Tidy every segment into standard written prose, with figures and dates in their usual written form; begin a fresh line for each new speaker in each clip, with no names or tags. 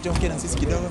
kuja ongea na sisi kidogo.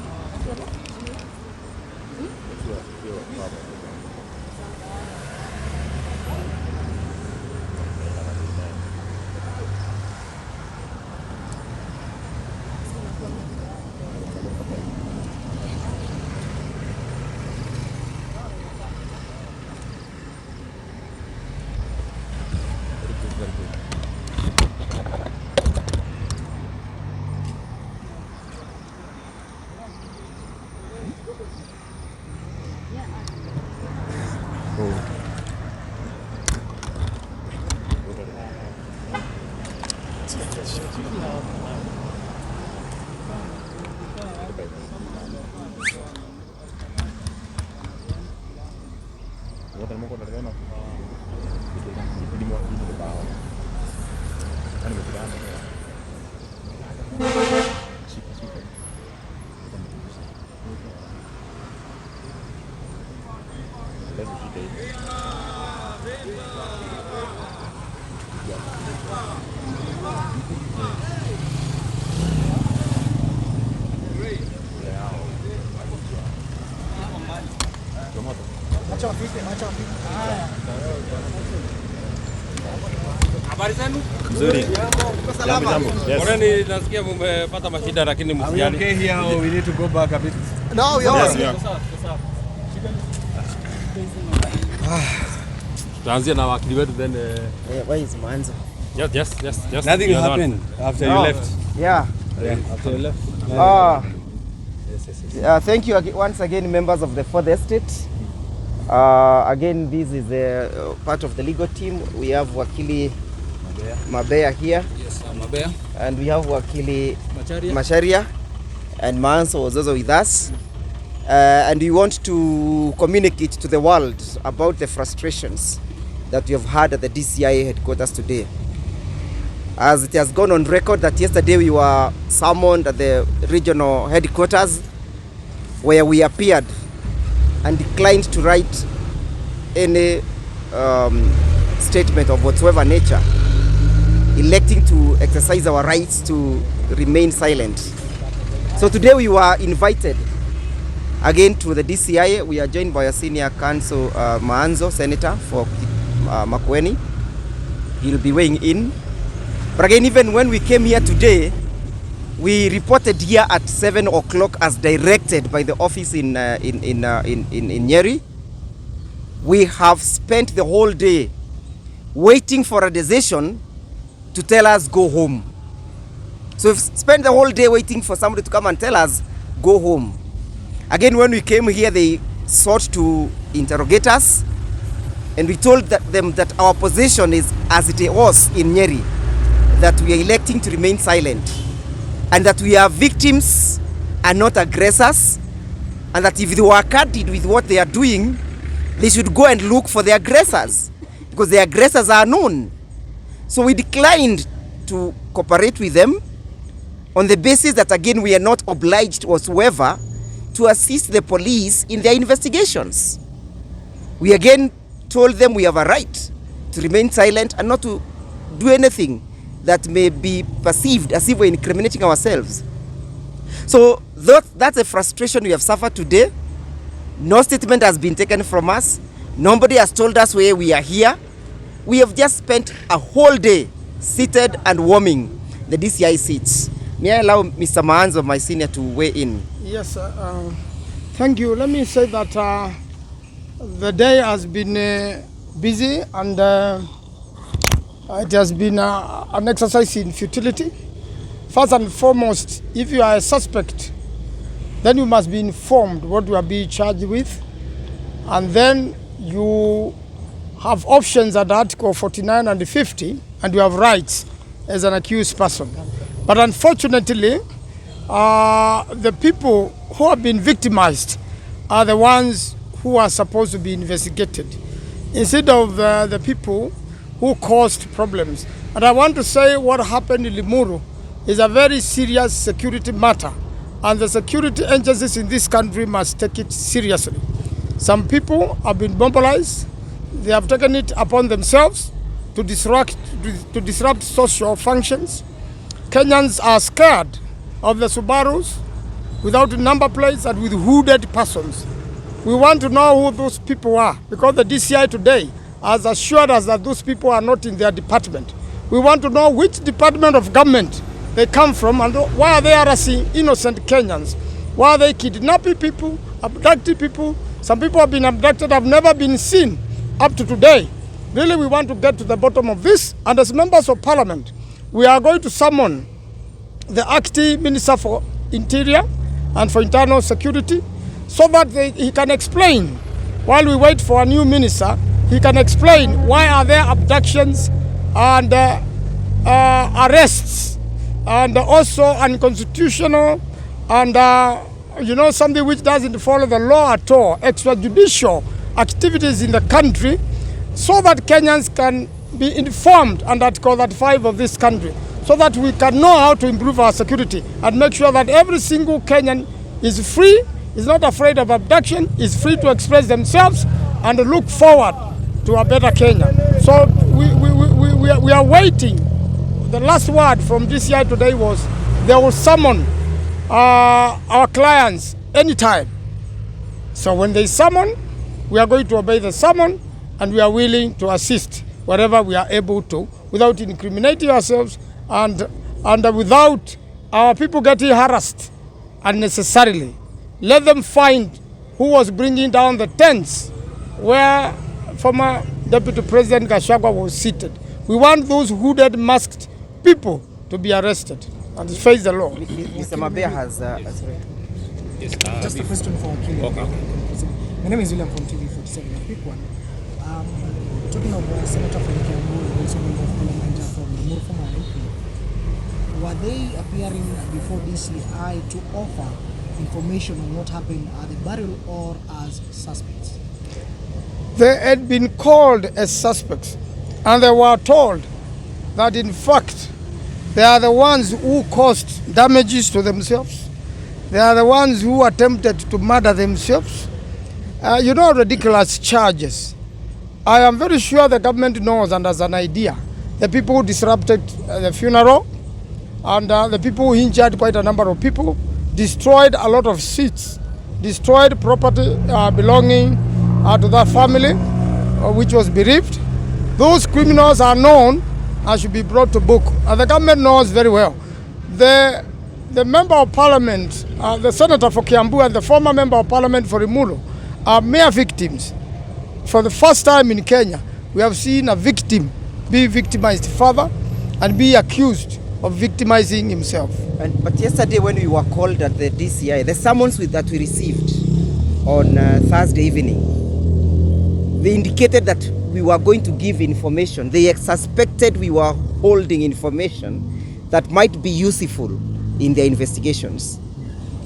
Habari zenu?
Nzuri.
Salama. Moreni nasikia mmepata mashida lakini msijali.
Okay here or we need to go back a bit?
No, we are.
Tuanzie na wakili wetu then
where is Manzo?
Yes.
Nothing will happen after you left.
Yeah.
After you left.
Yes. Thank you once again, members of the Fourth Estate. Again, this is part of the legal team. We have Wakili Mabea here.
Yes, Mabea.
And we have Wakili Macharia. And Manso was also with us. And we want to communicate to the world about the frustrations that we have had at the DCI headquarters today. As it has gone on record that yesterday we were summoned at the regional headquarters where we appeared and declined to write any statement of whatsoever nature, electing to exercise our rights to remain silent. So today we were invited again to the DCI. We are joined by a senior counsel, Maanzo, Senator for Makueni. He'll be weighing in. But again, even when we came here today, we reported here at 7 o'clock as directed by the office in Nyeri. We have spent the whole day waiting for a decision to tell us go home. So we've spent the whole day waiting for somebody to come and tell us go home. Again, when we came here, they sought to interrogate us, and we told them that our position is as it was in Nyeri, that we are electing to remain silent, and that we are victims and not aggressors, and that if they were candid with what they are doing, they should go and look for the aggressors, because the aggressors are known. So we declined to cooperate with them on the basis that, again, we are not obliged whatsoever to assist the police in their investigations. We again told them we have a right to remain silent and not to do anything that may be perceived as if we're incriminating ourselves. So that's a frustration we have suffered today. No statement has been taken from us. Nobody has told us where we are here. We have just spent a whole day seated and warming the DCI seats. May I allow Mr. Maanzo, my senior, to weigh in?
Yes, thank you. Let me say that the day has been busy, and it has been an exercise in futility. First and foremost, if you are a suspect, then you must be informed what you are being charged with, and then you have options at Article 49 and 50, and you have rights as an accused person. But unfortunately, the people who have been victimized are the ones who are supposed to be investigated, instead of the people who caused problems. And I want to say what happened in Limuru is a very serious security matter, and the security agencies in this country must take it seriously. Some people have been mobilized. They have taken it upon themselves to disrupt social functions. Kenyans are scared of the Subarus, without number plates and with hooded persons. We want to know who those people are, because the DCI today has assured us that those people are not in their department. We want to know which department of government they come from and why are they harassing innocent Kenyans. Why are they kidnapping people, abducting people? Some people have been abducted, have never been seen up to today. Really, we want to get to the bottom of this. And as members of parliament, we are going to summon the acting Minister for Interior and for Internal Security so that he can explain, while we wait for a new minister, he can explain why are there abductions and arrests and also unconstitutional and something which doesn't follow the law at all, extrajudicial activities in the country, so that Kenyans can be informed under Article 35 of this country, so that we can know how to improve our security and make sure that every single Kenyan is free, is not afraid of abduction, is free to express themselves and look forward to a better Kenya. So we are waiting. The last word from DCI today was they will summon our clients anytime. So when they summon, we are going to obey the summon, and we are willing to assist wherever we are able to, without incriminating ourselves and without our people getting harassed unnecessarily. Let them find who was bringing down the tents where former Deputy President Gachagua was seated. We want those hooded, masked people to be arrested and face the law.
Mr. Mabea has...
Yes,
Just a question for Kili.
Okay.
My name is William from TV47. A quick one. Talking of Senator from Kiambu, also member of parliament from the former MP, were they appearing before DCI to offer information on what happened at the burial or as suspects?
They had been called as suspects, and they were told that in fact they are the ones who caused damages to themselves. They are the ones who attempted to murder themselves. Ridiculous charges. I am very sure the government knows and has an idea. The people who disrupted the funeral and the people who injured quite a number of people, destroyed a lot of seats, destroyed property belonging to that family which was bereaved. Those criminals are known and should be brought to book. And the government knows very well. The member of parliament, the senator for Kiambu and the former member of parliament for Imulu are mere victims. For the first time in Kenya, we have seen a victim be victimized further and be accused of victimizing himself.
But yesterday when we were called at the DCI, the summons that we received on Thursday evening, they indicated that we were going to give information. They suspected we were holding information that might be useful in their investigations.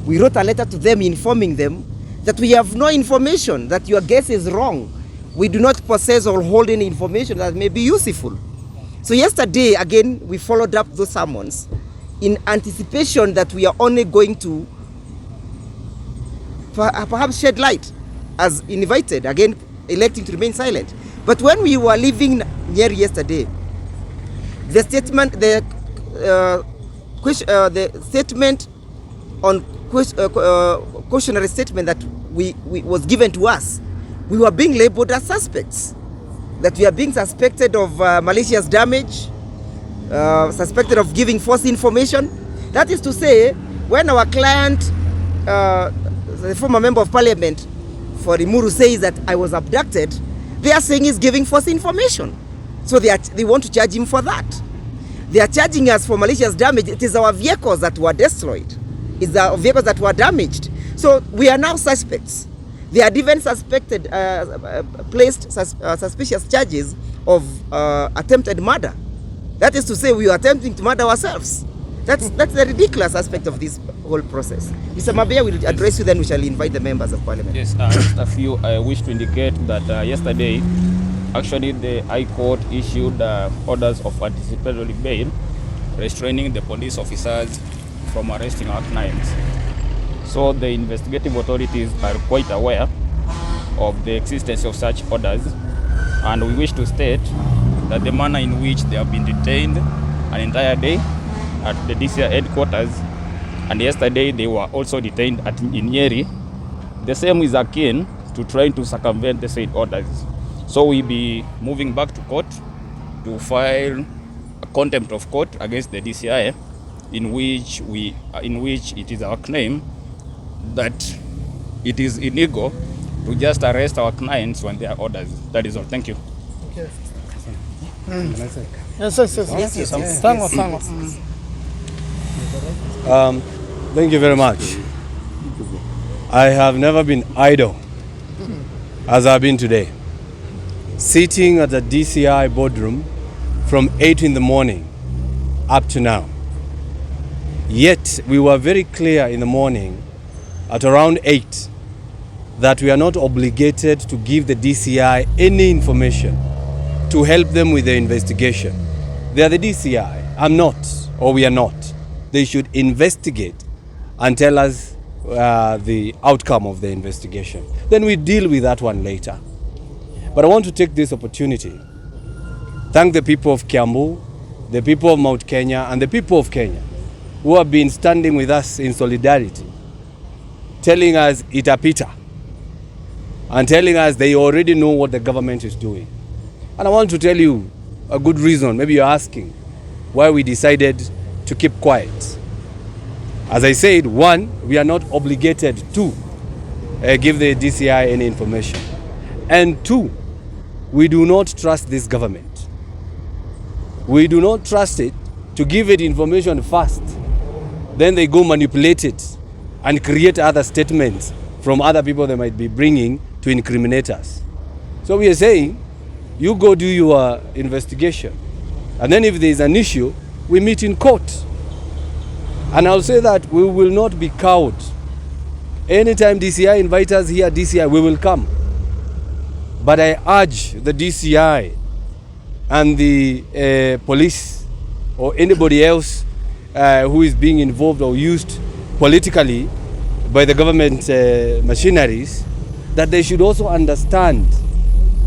We wrote a letter to them informing them that we have no information, that your guess is wrong. We do not possess or hold any information that may be useful. So yesterday, again, we followed up those summons in anticipation that we are only going to perhaps shed light as invited, again, electing to remain silent. But when we were leaving Nyeri yesterday, the statement, the statement on cautionary statement that was given to us, we were being labeled as suspects. That we are being suspected of malicious damage, suspected of giving false information. That is to say, when our client, the former member of parliament for Imuru, says that I was abducted, they are saying he's giving false information. So they want to charge him for that. They are charging us for malicious damage. It is our vehicles that were destroyed. It's our vehicles that were damaged. So we are now suspects. They had even suspected, placed suspicious charges of attempted murder. That is to say, we are attempting to murder ourselves. That's the ridiculous aspect of this whole process. Mr. Mabea will address you, then we shall invite the members of parliament.
Yes, just a few. I wish to indicate that yesterday, actually the High Court issued orders of anticipatory bail, restraining the police officers from arresting our clients. So the investigative authorities are quite aware of the existence of such orders, and we wish to state that the manner in which they have been detained an entire day at the DCI headquarters and yesterday they were also detained in Nyeri. The same is akin to trying to circumvent the said orders. So we'll be moving back to court to file a contempt of court against the DCI, in which it is our claim that it is illegal to just arrest our clients when they are orders. That is all. Thank you.
Yes. Thangwa.
Thank you very much. I have never been idle as I've been today. Sitting at the DCI boardroom from 8 in the morning up to now. Yet we were very clear in the morning at around 8 that we are not obligated to give the DCI any information to help them with the investigation. They are the DCI. I'm not, or we are not. They should investigate and tell us the outcome of the investigation. Then we deal with that one later. But I want to take this opportunity, thank the people of Kiambu, the people of Mount Kenya, and the people of Kenya who have been standing with us in solidarity, telling us itapita, and telling us they already know what the government is doing. And I want to tell you a good reason. Maybe you're asking why we decided to keep quiet. As I said, one, we are not obligated to give the DCI any information. And two, we do not trust this government. We do not trust it to give it information first. Then they go manipulate it and create other statements from other people they might be bringing to incriminate us. So we are saying, you go do your investigation. And then if there is an issue, we meet in court. And I'll say that we will not be cowed. Anytime DCI invite us here, DCI, we will come. But I urge the DCI and the police or anybody else who is being involved or used politically by the government machineries, that they should also understand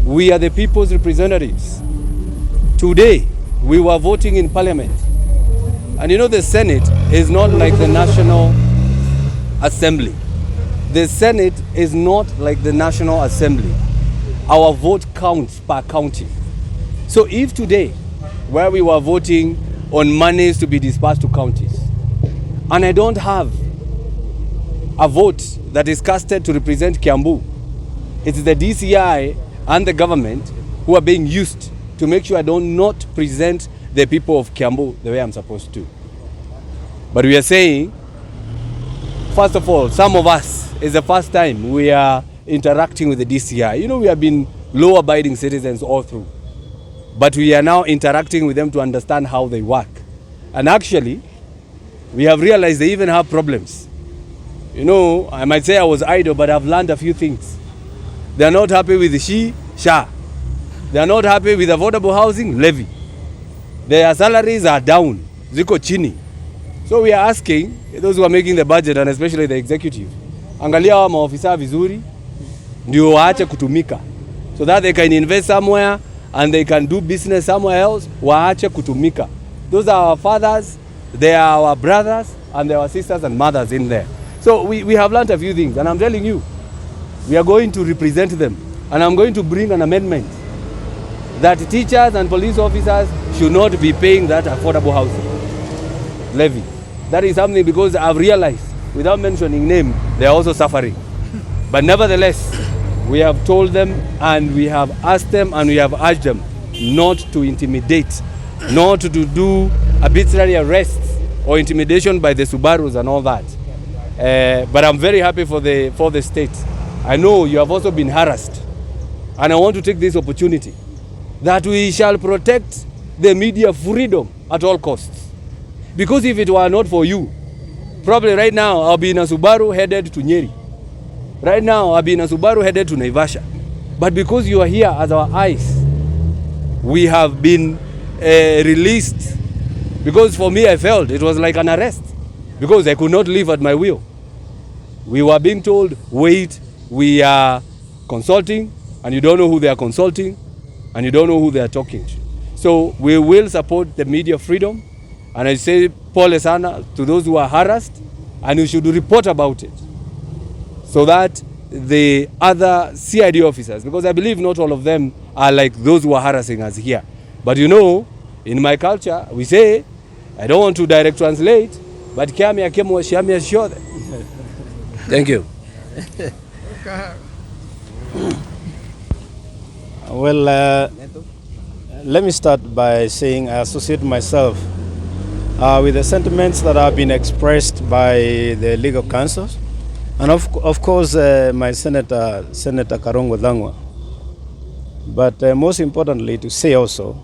we are the people's representatives. Today, we were voting in parliament. And you know the Senate is not like the National Assembly. The Senate is not like the National Assembly. Our vote counts per county. So if today, where we were voting on monies to be dispersed to counties, and I don't have a vote that is casted to represent Kiambu, it is the DCI and the government who are being used to make sure I do not present the people of Kiambu the way I'm supposed to. But we are saying, first of all, some of us, it's the first time we are interacting with the DCI. You know, we have been law-abiding citizens all through. But we are now interacting with them to understand how they work. And actually, we have realized they even have problems. You know, I might say I was idle, but I've learned a few things. They are not happy with the SHA. They are not happy with affordable housing levy. Their salaries are down. Ziko chini. So we are asking those who are making the budget, and especially the executive, angalia hawa maofisa vizuri ndio waache kutumika, so that they can invest somewhere and they can do business somewhere else. Waache kutumika. Those are our fathers, they are our brothers, and they are our sisters and mothers in there. So we have learned a few things, and I'm telling you, we are going to represent them, and I'm going to bring an amendment that teachers and police officers should not be paying that affordable housing levy. That is something, because I've realized, without mentioning name, they are also suffering. But nevertheless, we have told them, and we have asked them, and we have urged them not to intimidate, not to do arbitrary arrests or intimidation by the Subarus and all that. But I'm very happy for the state. I know you have also been harassed, and I want to take this opportunity that we shall protect the media freedom at all costs. Because if it were not for you, probably right now I'll be in a Subaru headed to Nyeri. Right now I'll be in a Subaru headed to Naivasha. But because you are here as our eyes, we have been released. Because for me, I felt it was like an arrest, because I could not live at my will. We were being told, wait, we are consulting, and you don't know who they are consulting, and you don't know who they are talking to. So we will support the media freedom. And I say, pole sana to those who are harassed. and you should report about it so that the other CID officers, because I believe not all of them are like those who are harassing us here. But you know, in my culture, we say, I don't want to direct translate, but thank you.
Well, let me start by saying I associate myself with the sentiments that have been expressed by the legal counsels, and of course my Senator Karungo Thangwa. But most importantly, to say also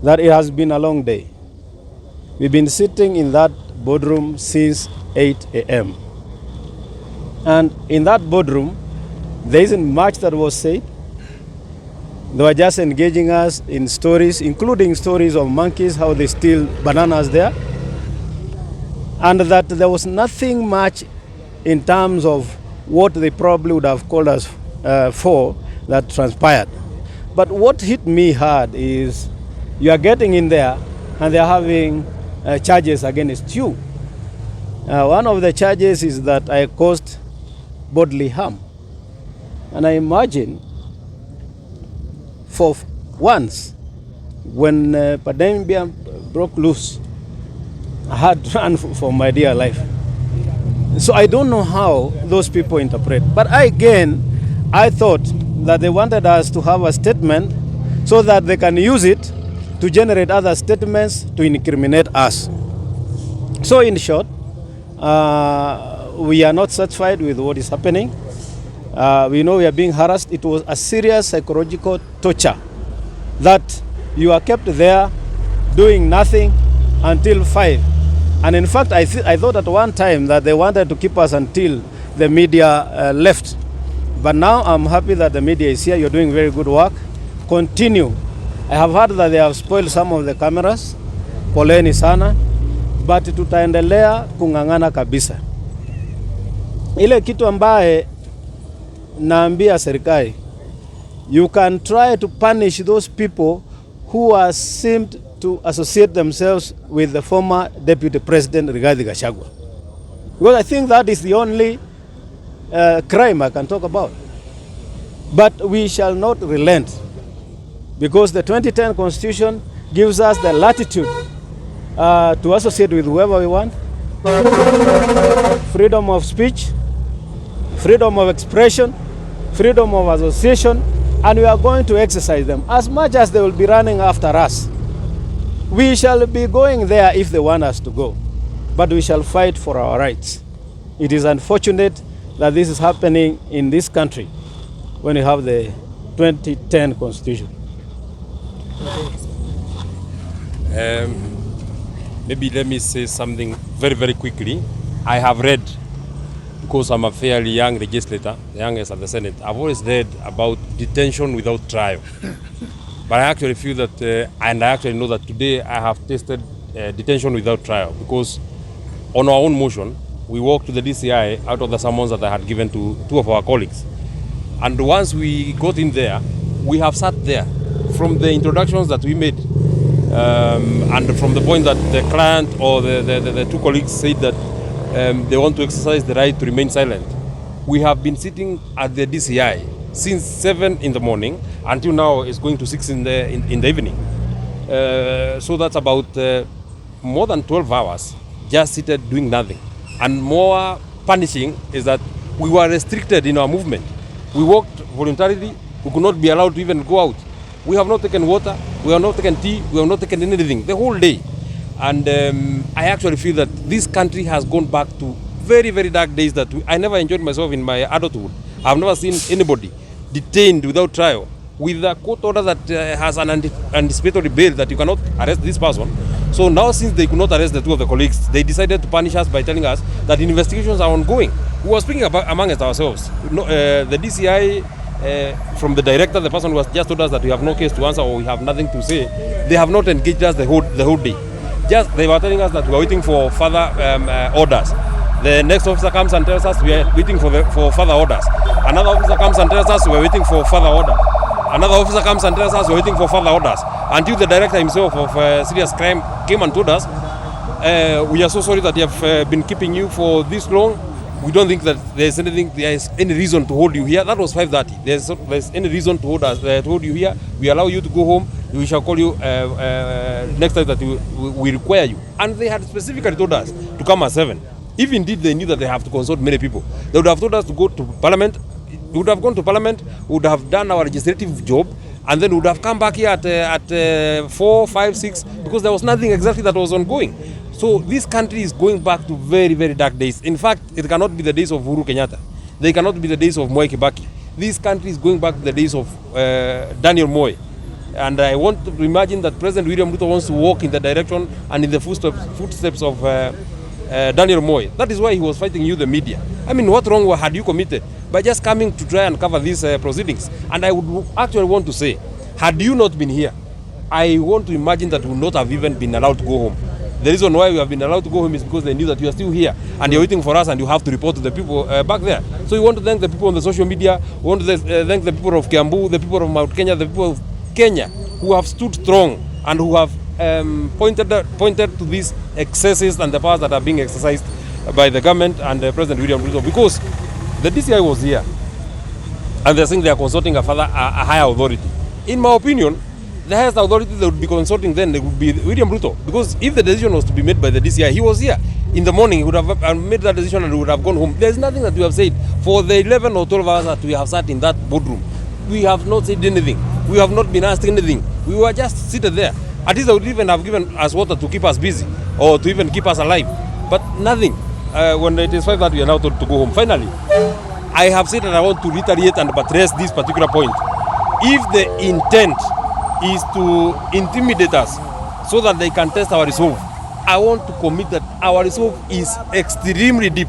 that it has been a long day. We've been sitting in that boardroom since 8 a.m. And in that boardroom, there isn't much that was said. They were just engaging us in stories, including stories of monkeys, how they steal bananas there. And that there was nothing much in terms of what they probably would have called us for that transpired. But what hit me hard is you are getting in there and they're having charges against you. One of the charges is that I caused bodily harm. And I imagine for once, when pandemic broke loose, I had to run for my dear life. So I don't know how those people interpret. But I thought that they wanted us to have a statement so that they can use it to generate other statements to incriminate us. So in short, we are not satisfied with what is happening. We know we are being harassed. It was a serious psychological torture that you are kept there doing nothing until 5. And in fact, I thought at one time that they wanted to keep us until the media left. But now I'm happy that the media is here. You're doing very good work. Continue. I have heard that they have spoiled some of the cameras. Poleni sana. But tutaendelea kung'ang'ana kabisa. Ile kitu ambaye naambia serikali, you can try to punish those people who are seemed to associate themselves with the former Deputy President Rigathi Gachagua. Because I think that is the only crime I can talk about. But we shall not relent, because the 2010 Constitution gives us the latitude to associate with whoever we want. Freedom of speech, freedom of expression, freedom of association, and we are going to exercise them as much as they will be running after us. We shall be going there if they want us to go, but we shall fight for our rights. It is unfortunate that this is happening in this country when we have the 2010 Constitution.
Maybe let me say something very, very quickly. I have read, because I'm a fairly young legislator, the youngest at the Senate, I've always read about detention without trial. But I actually feel that, and I actually know that today I have tasted detention without trial, because on our own motion, we walked to the DCI out of the summons that I had given to 2 of our colleagues. And once we got in there, we have sat there from the introductions that we made, and from the point that the client or the 2 colleagues said that they want to exercise the right to remain silent. We have been sitting at the DCI since 7 in the morning until now it's going to 6 in the evening. So that's about more than 12 hours just seated doing nothing. And more punishing is that we were restricted in our movement. We walked voluntarily. We could not be allowed to even go out. We have not taken water. We have not taken tea. We have not taken anything the whole day. And I actually feel that this country has gone back to very, very dark days that I never enjoyed myself in my adulthood. I've never seen anybody detained without trial, with a court order that has an anticipatory bail that you cannot arrest this person. So now, since they could not arrest the 2 of the colleagues, they decided to punish us by telling us that investigations are ongoing. We were speaking about amongst ourselves. The DCI, from the director, the person who has just told us that we have no case to answer or we have nothing to say, they have not engaged us the whole day. Just they were telling us that we are waiting for further orders. The next officer comes and tells us we are waiting for further orders. Another officer comes and tells us we are waiting for further order. Another officer comes and tells us we are waiting for further orders. Until the director himself of serious crime came and told us we are so sorry that we have been keeping you for this long. We don't think that there is any reason to hold you here. That was 5:30. There's any reason to hold you here. We allow you to go home. We shall call you next time that we require you. And they had specifically told us to come at 7. If indeed they knew that they have to consult many people, they would have told us to go to Parliament. We would have gone to Parliament, we would have done our legislative job, and then we would have come back here at 4, 5, 6, because there was nothing exactly that was ongoing. So this country is going back to very, very dark days. In fact, it cannot be the days of Uhuru Kenyatta. They cannot be the days of Moi Kibaki. This country is going back to the days of Daniel Moi. And I want to imagine that President William Ruto wants to walk in the direction and in the footsteps of Daniel Moi. That is why he was fighting you, the media. I mean, what wrong had you committed by just coming to try and cover these proceedings? And I would actually want to say, had you not been here, I want to imagine that we would not have even been allowed to go home. The reason why we have been allowed to go home is because they knew that you are still here and you're waiting for us and you have to report to the people back there. So we want to thank the people on the social media, we want to thank the people of Kiambu, the people of Mount Kenya, the people of Kenya who have stood strong and who have pointed to these excesses and the powers that are being exercised by the government and President William Ruto, because the DCI was here and they're saying they are consulting a higher authority. In my opinion, the highest authority that would be consulting then would be William Ruto, because if the decision was to be made by the DCI, he was here in the morning, he would have made that decision and he would have gone home. There's nothing that we have said for the 11 or 12 hours that we have sat in that boardroom. We have not said anything. We have not been asked anything. We were just seated there. At least they would even have given us water to keep us busy or to even keep us alive. But nothing. When it is 5 we are now told to go home. Finally, I have said that I want to reiterate and buttress this particular point. If the intent is to intimidate us so that they can test our resolve, I want to commit that our resolve is extremely deep.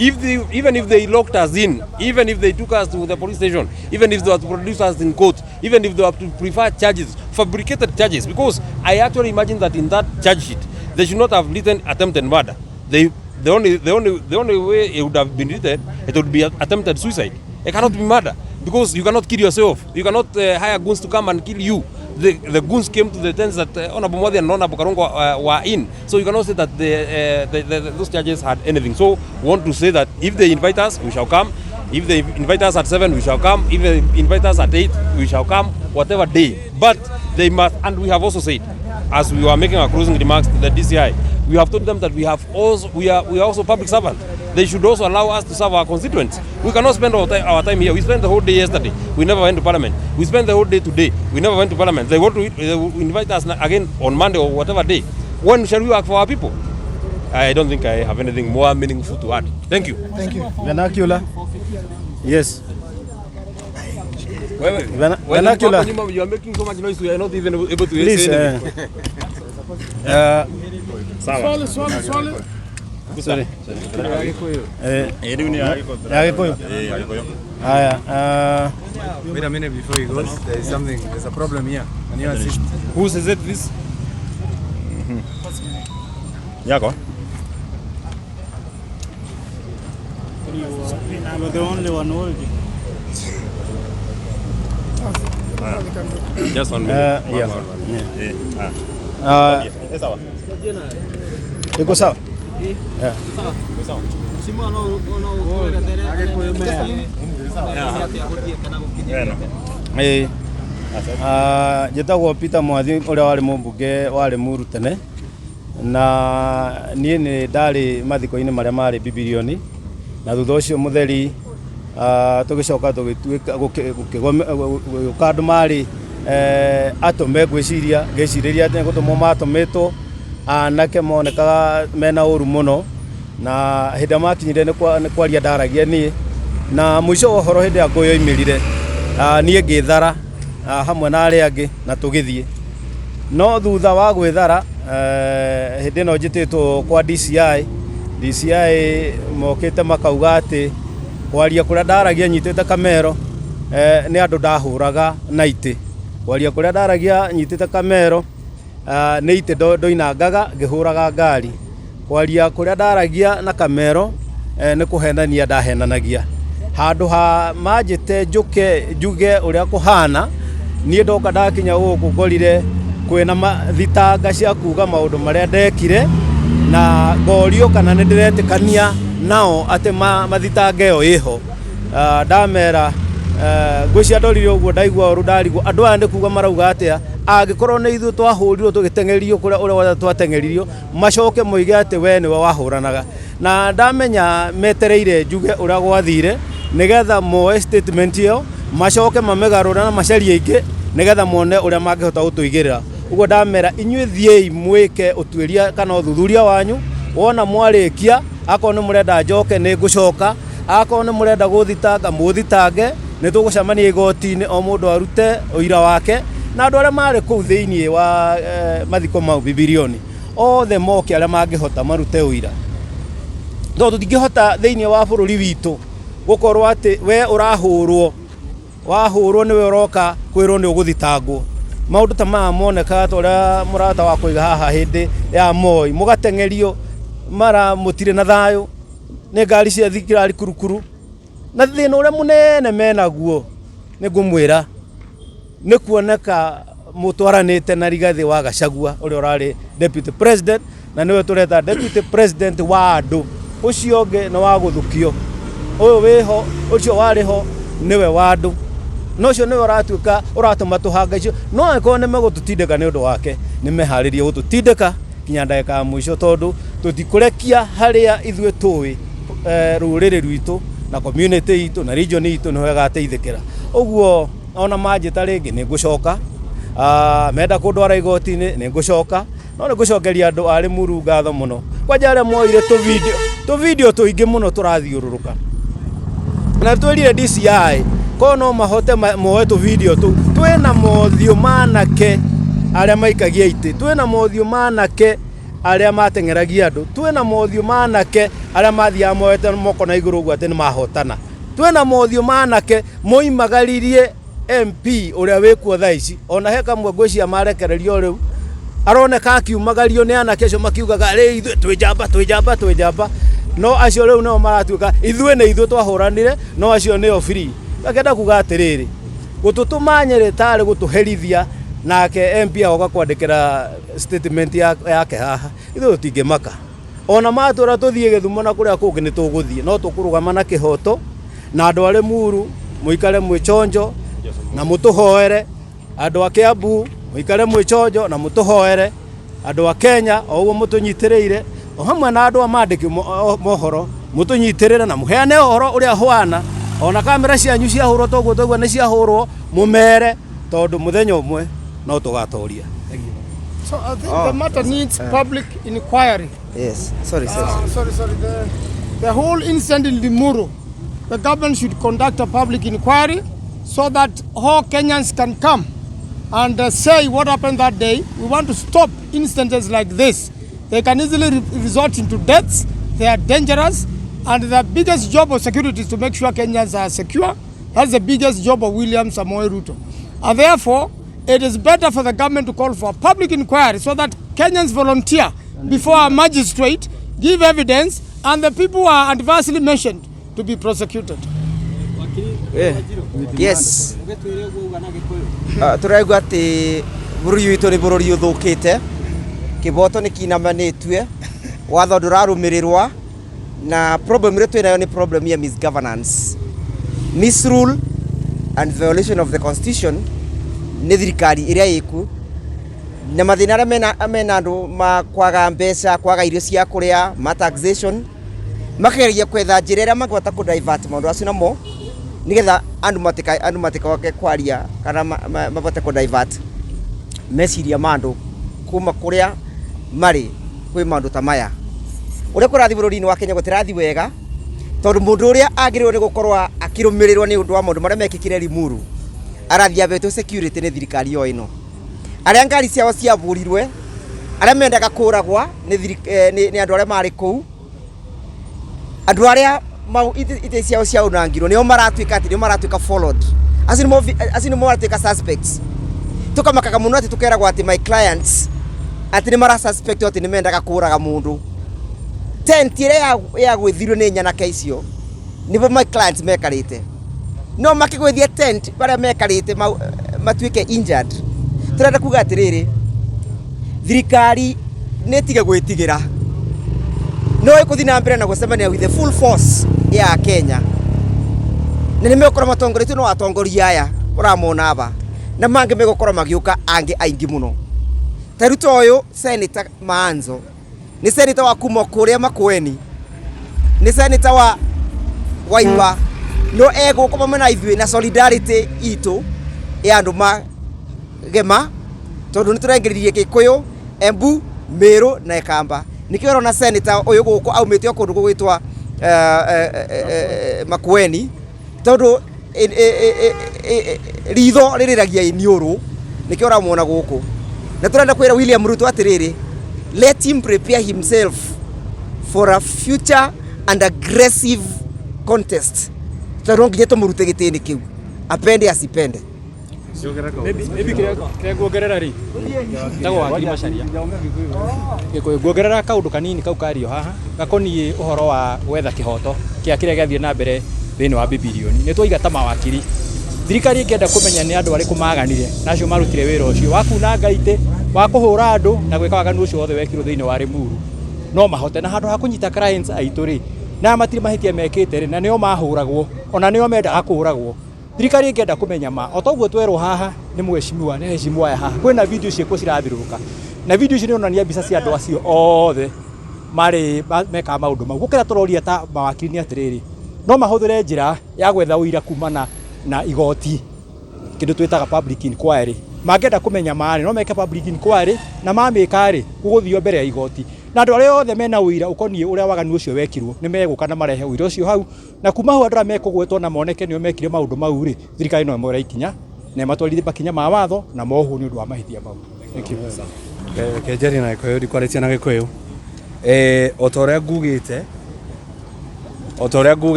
Even if they locked us in, even if they took us to the police station, even if they were to produce us in court, even if they were to prefer charges, fabricated charges, because I actually imagine that in that charge sheet, they should not have written attempted murder. The only way it would have been written, it would be attempted suicide. It cannot be murder, because you cannot kill yourself. You cannot hire goons to come and kill you. The goons came to the tents that Honorable Modi and Honorable Karungo were in. So you cannot say that those charges had anything. So we want to say that if they invite us, we shall come. If they invite us at 7, we shall come. If they invite us at 8, we shall come, whatever day. But they must, and we have also said, as we were making our closing remarks to the DCI, we have told them that we are also public servants. They should also allow us to serve our constituents. We cannot spend our time here. We spent the whole day yesterday. We never went to Parliament. We spent the whole day today. We never went to Parliament. They will invite us again on Monday or whatever day. When shall we work for our people? I don't think I have anything more meaningful to add. Thank you.
Thank you.
Vernacular. Yes.
Vernacular. You are making so much noise, we are not even able to
Please,
anything.
Swali.
Sorry.
Wait a minute before he goes. There's a problem here. Can you assist?
Who says it, this?
Yako.
I'm the only one holding.
Just 1 minute.
Iko sawa? Njĩtagwo Peter Mwathi ũrĩa warĩ mũmbunge warĩ Muru tene, na niĩ nĩ ndarĩ mathiko-inĩ marĩa marĩ Bibilioni, na thutha ũcio mũtheri tũgĩcoka tũgĩtuĩka gũka andũ marĩ atũme ngĩcirĩria atĩ gũtũmwo matũmĩtwo anake monekaga mena ũru mũno, na hĩndĩ ĩrĩa makinyire nĩ kwaria ndaragia niĩ, na mũico wa ũhoro hĩndĩ ĩrĩa ngũyoimĩrire niĩ ngĩthara hamwe na arĩa angĩ na tũgĩthiĩ. No thutha wa gwĩthara hĩndĩ ĩno njĩtĩtwo kwa DCI mokĩte makauga atĩ kwaria kũrĩa ndaragia nyitĩte kamero nĩ andũ ndahũraga na itĩ. Kwaria kũrĩa ndaragia nyitĩte kamero nĩ itĩ ndoinangaga ngĩhũraga ngari. Kwaria kũrĩa ndaragia na kamero nĩ kũhenania ndahenanagia. Handũ ha manjĩte njuge ũrĩa kũhana, niĩ ndoka ndakinya gũkũ ngorire kwĩna thitanga cia kuga maũndũ marĩa ndekire na ngorio kana nä ndä retäkania nao atä mathitange ä yo ä ho. Ndamera ngwä cia ndorire å guo ndaigua å ru ndarigwo andå aya nä kuga marauga atä a angä korwo nä ithuä twahå rirwo tå gä teng'eririo kå rä a å rä a wothe twateng'eririo macoke moige atä we nä we wahå ranaga, na ndamenya metereire njuge å rä a gwathire nä getha moe statement ä yo macoke mamegarå na macarie ingä nä getha mone å rä a mangä hota gå tå igä rä ra. Å guo ndamera inyuä thiäi mwä ke å tuä kana å thuthuria wanyu, wona mwarä kia akorwo nä må renda njoke nä ngå coka, akorwo nä må renda gå thitanga må thitange, nä tå gå cemania igoti-inä o må ndå arute å ira wake, na andå arä a marä kå u thä iniä wa mathiko mau bibilioni othe moke arä a mangä hota marute å ira, tondå tå tingä hota thä iniä wa bå rå ri witå gå korwo atä we å rahå rwo wahå rwo nä we å roka kwä rwo nä å gå thitangwo. Maå ndå ta maya monekaga ta å rä a må rata wa kå iga haha hä ndä ya Moi må gateng'erio mara må tirä na thayå nä ngari cia thikirari kurukuru, na thä na å rä a må nene menaguo nä ngå mwä ra nä kuoneka må twaranä te na Rigathĩ wa Gachagua å rä a å rarä deputy president, na nä we tå reta deputy president wa andå. Å cio å ngä nä wa gå thukio, å yå wä ho å cio warä ho nä we wa andå, no cio nä we å ratuä ka å ratå ma tå hanga icio, no angäkorwo nä megå tå tindä ka nä å ndå wake nä meharä rie gå tå tindä ka kinya ndagä ya må ico, tondå tå tikå rekia harä a ithuä tå rå rä rä rwitå na community itå na region itå nä ho ĩgateithä kä ra. Å guo ona manjä ta rä ngä nä ngå coka, menda kå ndwara igoti-inä nä ngå coka, no nä ngå cokeria andå a Limuru ngatho må no kwanja arä a moire tå video tå ingä må no tå rathiå rå rå ka, na twä rire DCI korwo no mahote moe tå video tå. Twä na mothiå manake arä a maikagia itä, twä na mothiå manake arä a mateng'eragia andå, twä na mothiå manake arä a mathiaga moete moko na igå rå guo atä nä mahotana, twä na mothiå manake moimagaririe MP å rä a wä kuo thaa ici, ona he kamwe ngwä cia marekererio rä u aroneka akiumagario nä anake acio makiugaga rä ithuä twä njamba twä njamba twä njamba, no acio rä u nä o maratuä ka ithuä nä ithuä twahå ranire, no acio nä o free. Akenda kuga atä rä rä gå tå tå manyä tarä gå tå herithia nake MP agoka kwandä kä ra statement yake haha, ithuä tå tingä maka ona matå ra tå thiä Gĩthumo na kå rä a kå ngä nä tå gå thiä, no tå kå rå gama na kä hoto na andå arä Muru må ikare mwä chonjo na må tå hoere, andå a Kiambu må ikare mwä chonjo na må tå hoere, andå a Kenya o ũguo må tå nyitä rä ire, o hamwe na andå a mandä kä mohoro må tå nyitä rä re na må heane å horo å rä a hwana, ona kamera cianyu ciahå rwo toguo toguo nä ciahå rwo må mere, tondå må thenya å mwe no tå gatoria.
So I think the matter needs public inquiry.
Yes, sorry.
The whole incident in Limuru, the government should conduct a public inquiry so that all Kenyans can come and say what happened that day. We want to stop incidents like this. They can easily result into deaths. They are dangerous, and the biggest job of security is to make sure Kenyans are secure. That's the biggest job of William Samoei Ruto. And therefore, it is better for the government to call for a public inquiry so that Kenyans volunteer before a magistrate, give evidence, and the people who are adversely mentioned to be prosecuted.
Yes. Turaigua ati bururi witu ni bururi uthukite, kiboto ni kinamanitwe, watho ndurarumirirwa, na problem ire twinayo ni problem ya misgovernance, misrule and violation of the constitution ni thirikari iria iku, na mathina aria mena andu makwaga mbeca, kwaga irio cia kuria, ma taxation, makegeria kwetha njira iria mangĩhota ku divert maundu acio namo nigetha andu matikoke kwaria kana mabote ku divert meciria ma andu kuma kuria mari kwi maundu ta maya. Uria kurathi bururi-ini wa Kenya gutirathi wega, tondu mundu uria agiriwe ni gukorwa akirumirirwa ni undu wa maundu maria mekikire Limuru arathi abetu security ni thirikari yo ino, aria ngari ciao ciaburirwe, aria mendaga kuragwa ni andu aria mari kuu, andu aria ite ciao ciaunangirwo nio maratuika ati nio maratuika followed, asini mo maratuika suspects. Tukamakaga muno ati tukeragwa ati my clients ati ni mara suspect ati ni mendaga kuraga mundu. Tent iria ya gwithirwo ni nyanake icio nibo my clients mekarite, no makigwithia tent baria mekarite matuike injured. Turenda kuga atiriri thirikari netige gwitigira no ikuthi na mbere na gucemania with the full force ya Kenya na nimekora matongoretu no atongoria aya uramona aba na mange megokora magiuka ange aingi muno taruto uyu Senator Maanzo ni senator wa kuma kuria Makueni ni senator wa Wiper no ego kuma mena ithui na solidarity itu ya andu magema tondu niturengeririe Gikuyu Embu Meru na Ikamba nikio na senator uyu guku aumite okundu gugitwa Makueni tondu ritho ririragia iniuru nikio ramona guku na turenda kwira William Ruto atiriri let him prepare himself for a future and aggressive contest tondu nginya tumurute gitini kiu apende asipende
maybe kire guongerera ri ndago wakiri macaria Gikuyu guongerera kaundu kanini kau kario haha gakoni uhoro wa gwetha kihoto kia kire gathie na mbere thini wa bibilioni ni twoiga ta mawakiri thirikari ingenda kumenya ni andu ariku maganire nacio marutire wira ucio wakuna ngaite wa kuhura andu na gwika waganu ucio wothe wekirwo thini wa Limuru no mahote na handu ha kunyita clients aitu ri na matiri mahitia mekite ri na nio mahuragwo ona nio mendaga kuhuragwo thirikari ingenda kumenya ma otoguo twerwo haha ni mweshimiwa ni heshimiwa haha kwina video cieko cirathiruruka na video icio ni onania mbica cia andu acio othe mari meka maundu mau gukira turoria ta mawakiri ni atiriri no mahuthire njira ya gwetha uira kumana na igoti kindu twitaga public inquiry mangenda kumenya mari no meke public inquiry na mamika ri guguthio mbere ya igoti na andu aria othe mena uira ukonie uria waganu ucio wekirwo ni meguka na marehe uira ucio hau na kuma hu andra mekugwetwo na moneke nio mekire maundu mau ri thirikari no imwe ikinya na matwarithie bakinya ma watho na mohu ni undu wa mahithia mau. Thank you.
Kejeri na Gikuyu dikwaretia na Gikuyu otoria ngugite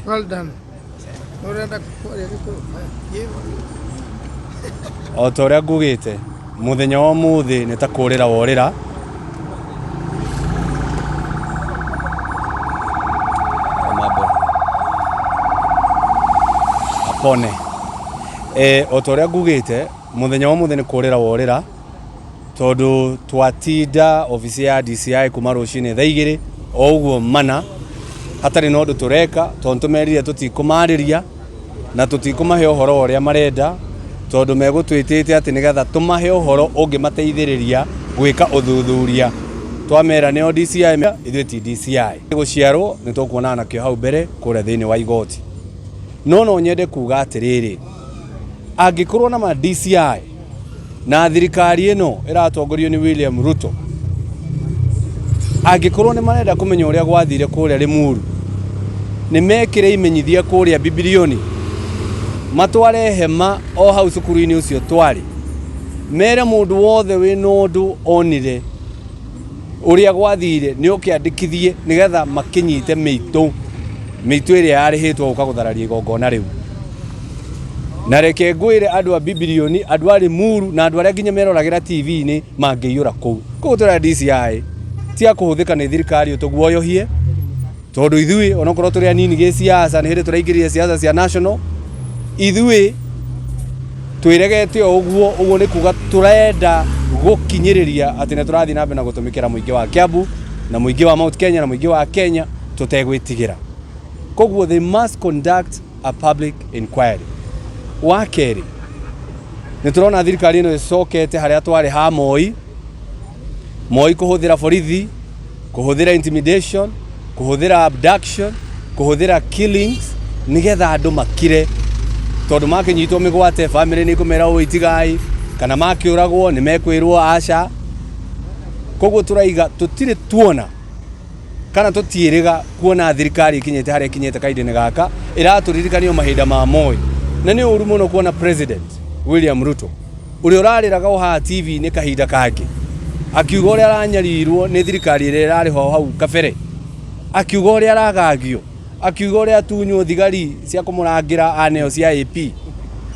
Well done.
otoria ngugite muthenya wa muthi ni ta kurira worira apone otoria ngugite muthenya wa muthi ni kurira worira tondu twatinda ofisi ya DCI kuma rucini thaa 2 o uguo mana hatari no ndu tureka tondu tumerire tutikumariria na tutikumahe uhoro uria marenda tondu megutwitite ati nigetha tumahe uhoro ungimateithiriria gwika uthuthuria twamera neo DCI ithuĩ ti DCI guciarwo ni tukuona nakio hau mbere kuria thini wa igoti no nyende kuga atiriri angikorwo na ma DCI na thirikari ino iratongorio ni William Ruto angikorwo ni marenda kumenya uria gwathire kuria Limuru ni mekire imenyithia kuria bibilioni matware hema o hau cukuru-ini ucio twari mere mundu wothe wina undu onire uria gwathire ni ukiandikithie nigetha makinyite miitu iria yarihitwo guka guthararia igongona riu na reke ngwire andu a bibilioni andu a Limuru na andu aria nginya meroragira TV-ini mangiiyura kuu twira DCI tia kuhuthika ni thirikari utuguoyohie tondu ithui onokorwo turi anini gi siasa ni hindi turaingiririe siasa cia national ithui twiregete uguo ni kuga turenda gukinyiriria ati ne turathi na mbere na gutumikira muingi wa Kiambu na muingi wa Mount Kenya na muingi wa Kenya tutegwitigira koguo they must conduct a public inquiry wakeri ni turona thirikari ino icokete haria twari ha Moi kuhuthira borithi kuhuthira intimidation kuhuthira abduction kuhuthira killings nigetha andu makire tondu makinyitwo migwate family ni kumera uitigai kana makiuragwo ni mekwirwo aca koguo turaiga tutire tuona kana tutiiriga kuona thirikari ikinyete haria ikinyete kaidini gaka iraturirikania mahinda ma Moi na ni uru muno kuona president William Ruto uri urariraga uha TV ni kahinda kangi akiuga uria aranyarirwo ni thirikari iria irariho hau kabere akiuga uria aragagio akiuga uria tunywo thigari cia kumurangira aneo cia AP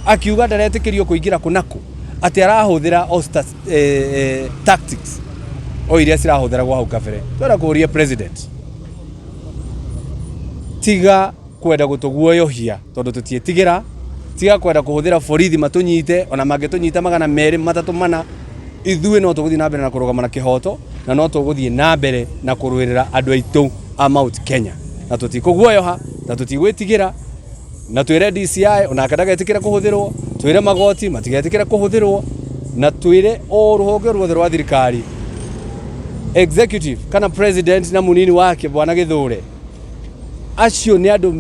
akiuga ndaretikirio kuingira kunaku ati arahuthira tactics o iria cirahuthira gwa hau kabere twara kuria president tiga kwenda gutuguoyohia tondu tutietigira tiga kwenda kuhuthira borithi matunyite ona mangitunyita magana meri matatu mana ithuĩ no tuguthii na mbere na kurugama na kihoto na no tuguthii na mbere na kurwirira andu aitu I'm out Kenya na tutikuguoyoha na tutigwitigira na twire DCI ona kadagetikira kuhuthirwo twire magoti matigetikira kuhuthirwo na twire o ruhonge ruothe rwa thirikari executive kana president na munini wake bwana Githure acio ni andu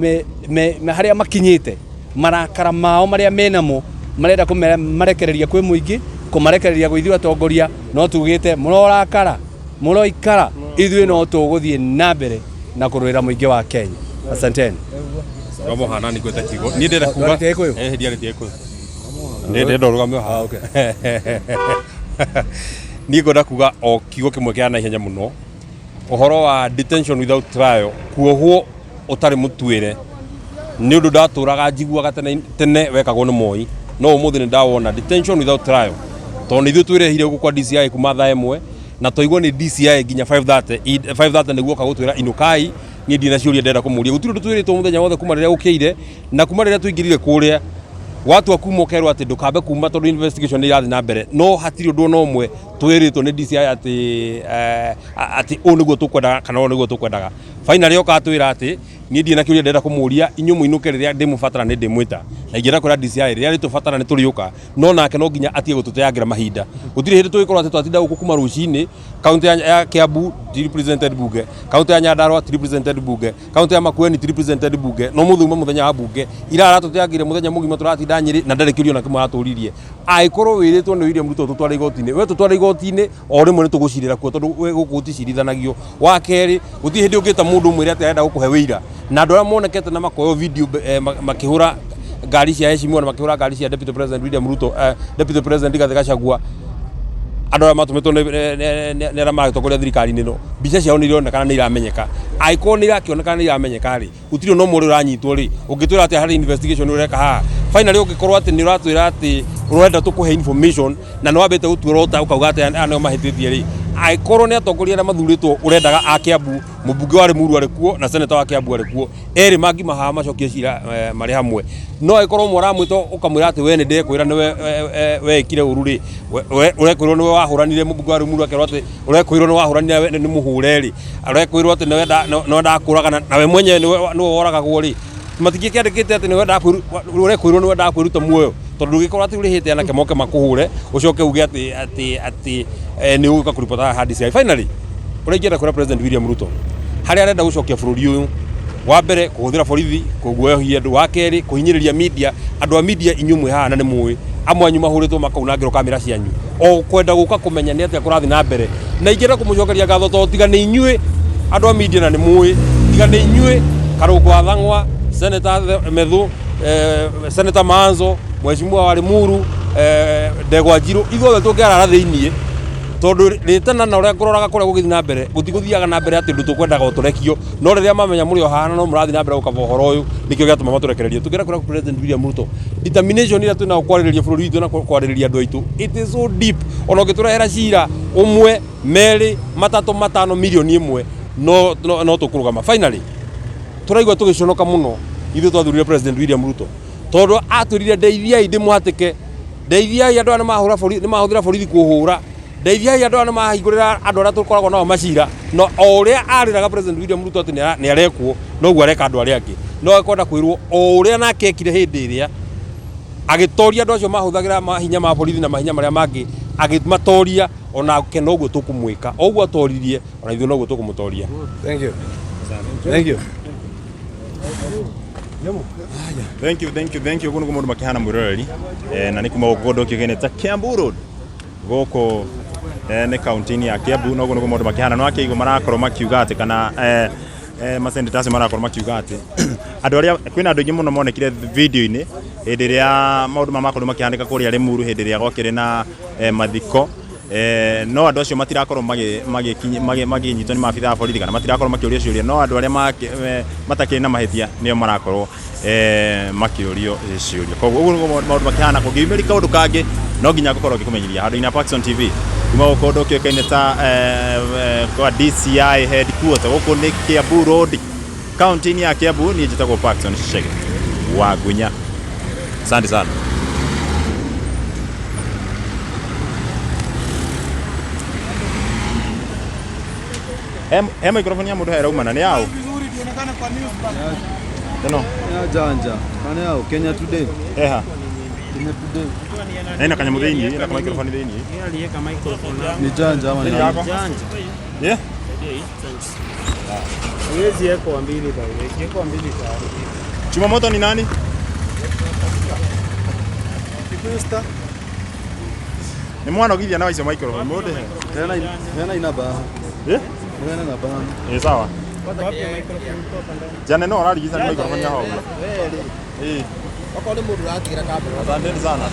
me haria makinyite marakara mao maria menamo marenda kumarekereria kwi muingi kumarekereria gwithio atongoria no tugite murorakara muroikara ithuĩ no tuguthie na mbere na kurwira muingi wa Kenya. Asanteni.
Vamos a nani kweta kigo. Ni ndenda kuga. Ndiare tieko. Ndenda rugame ha. Okay. Ni ngoda kuga o kigo kimwe kia na ihenya muno. Uhoro wa detention without trial kuohwo utari mutwire. Ni undu ndaturaga njiguaga tene wekagwo ni Moi. No umuthi ni ndawona detention without trial. Tondu ithu twirehire guku kwa DCI kuma thaa imwe na toigwo ni DCI nginya 5:30 niguo kagutwira inukai ni ndina ciuria ndenda kumuria gutiru twiritwo muthenya wothe kuma riria ukire na kuma riria tuingirire kuria watu akuma kerwa ati ndukambe kuma tondu investigation ni irathi na mbere no hatiri undu no umwe twiritwo ni DCI ati uniguo tukwendaga kana uniguo tukwendaga finally okatwira ati ni ndina kiuria ndenda kumuria inyu muinuke riria ndimufatara ni ndimwita na ingira kura DCI riria ritufatara ni turiuka no nake no nginya atie gututeagira mahinda gutiri hindi tugikorwo ati twatinda guku kuma rucini county ya Kiambu represented bunge county ya Nyandarua represented bunge county ya Makueni represented bunge no muthuma muthenya wa bunge ira aratuteagire muthenya mugima turatinda Nyeri na ndari kirio na kimwe aturirie aikorwo wiritwo ni William Ruto tutware igoti-ini we tutware igoti-ini o rimwe ni tugucirira kuo tondu guku guticirithanagia wa keri guti hindi ungita mundu mwire ati arenda gukuhe wira na andu aria monekete na makoyo video makihura ngari cia heshima na makihura ngari cia Deputy President William Ruto Deputy President Rigathi Gachagua andu aria matumitwo ni aria magitokoria thirikari-ini no mbica ciao ni ironekana ni iramenyeka aikorwo ni irakionekana ni iramenyeka ri gutiri no muri uranyitwo ri ungitwira ati hari investigation ureka ha finally ungikorwo ati ni uratwira ati urenda tukuhe information na no wambite gutwira ukauga ati aneo mahititie ri aikorwo ni atongoria aria mathuritwo urendaga a Kiambu mubunge wa Limuru ari kuo na senator wa Kiambu ari kuo eri mangi maha macokie cira mari hamwe no aikorwo muramwito ukamwira ati we ni ndekwira ni we ikire ururi urekwirwo ni we wahuranire mubunge wa Limuru akerwo ati urekwirwo ni wahuranire ni muhureri urekwirwo ati ni we ndakuraga na we mwenye ni we woragagwo ri matikiandikite ati ni we urekwirwo ni we ndakwiruta muoyo tondu gikorwo ati urihite anake moke makuhure ucoke uge ati ni uka kuripota hadisi finally uregira kura President William Ruto hari arenda gucokia bururi uyu wa mbere kuhuthira borithi kuguoyohia andu wa keri kuhinyiriria media andu a media inyumwe haha na ni muwi amwe anyu mahuritwo makaunangirwo kamera cianyu o kwenda guka kumenya ni atia kurathi na mbere na ingira kumucokeria gatho to tiga ni inyue andu a media na ni muwi tiga ni inyue karungo thangwa Senator Medhu Senator Manzo Mheshimiwa wa Limuru Ndegwa Njiru ithuothe tungiarara thiini tondu ritana na uria kuroraga kuria gugithi na mbere gutiguthiaga na mbere ati ndu tukwendaga uturekio no riria mamenya muri o hana no murathi na mbere gukava uhoro uyu nikio giatuma maturekererie tungira kuria President William Ruto determination ira twina kwaririria bururi witu na kwaririria andu aitu it is so deep ona giturehera cira umwe meri matatu matano milioni imwe no tukurugama finally turaigwa tugiconoka muno ithu twathurire President William Ruto tondu aturire ndeithiai ndimuhatike ndeithiai andu ana mahura borithi ni mahuthira borithi kuhura ndeithiai andu ana mahingurira andu aria tukoragwo nao macira no o uria ariraga President William Ruto ati ni arekwo no guo areka andu aria angi no akwenda kwirwo o uria nake ekire hindi iria agitoria andu acio mahuthagira mahinya ma borithi na mahinya maria mangi agimatoria ona ke no guo tukumwika o guo atoririe ona ithu no guo tukumutoria.
Thank you. Thank you.
Thank you. Kuno kumundu makihana mwiroreri na nikuma godo kigene ta Kiambu Road goko ne county ya Kiambu no kuno kumundu makihana no akigo marakorwo makiuga ati kana masendetasi marakorwo makiuga ati andu aria kwina andu ingi muno monekire video-ini hindi ria maundu mamakorwo makihandika kuria Limuru hindi ria gwakire na mathiko no andu acio matirakorwo maginyitwo ni maabitha a borithi kana matirakorwo makiuria ciuria no andu aria matakiri na mahitia nio marakorwo makiurio ciuria koguo uguo maundu makihana kungiumiri kaundu kangi no nginya gukorwo gikumenyeria handu ina Paxson TV kuma gukorwo kikaine ta kwa DCI Headquartes guku ni Kiambu Road county ya Kiambu ni njitagwo Paxson Shege wa Gunya. Asante sana. He microphone ya mundu hera umana ni yao.
Vizuri tuonekane kwa news bana.
Teno.
Ya janja. Kana yao Kenya Today.
Eha.
Kenya Today.
Ena kanya muthini, ena microphone thini.
Aliweka microphone.
Ni janja ama ni
Janja.
Yeah.
Huwezi eko mbili bali. Eko mbili tayari.
Chuma moto ni nani?
Kipesta.
Ni mwana ogithia na waicio microphone mundu he.
Hena ina ba.
Eh?
Hena na ba.
Sawa.
Wapi microphone toka ndani?
Jana no ararigiza ni microphone ya hao. Eh.
Wako ni mundu ratigera kamera.
Asante sana.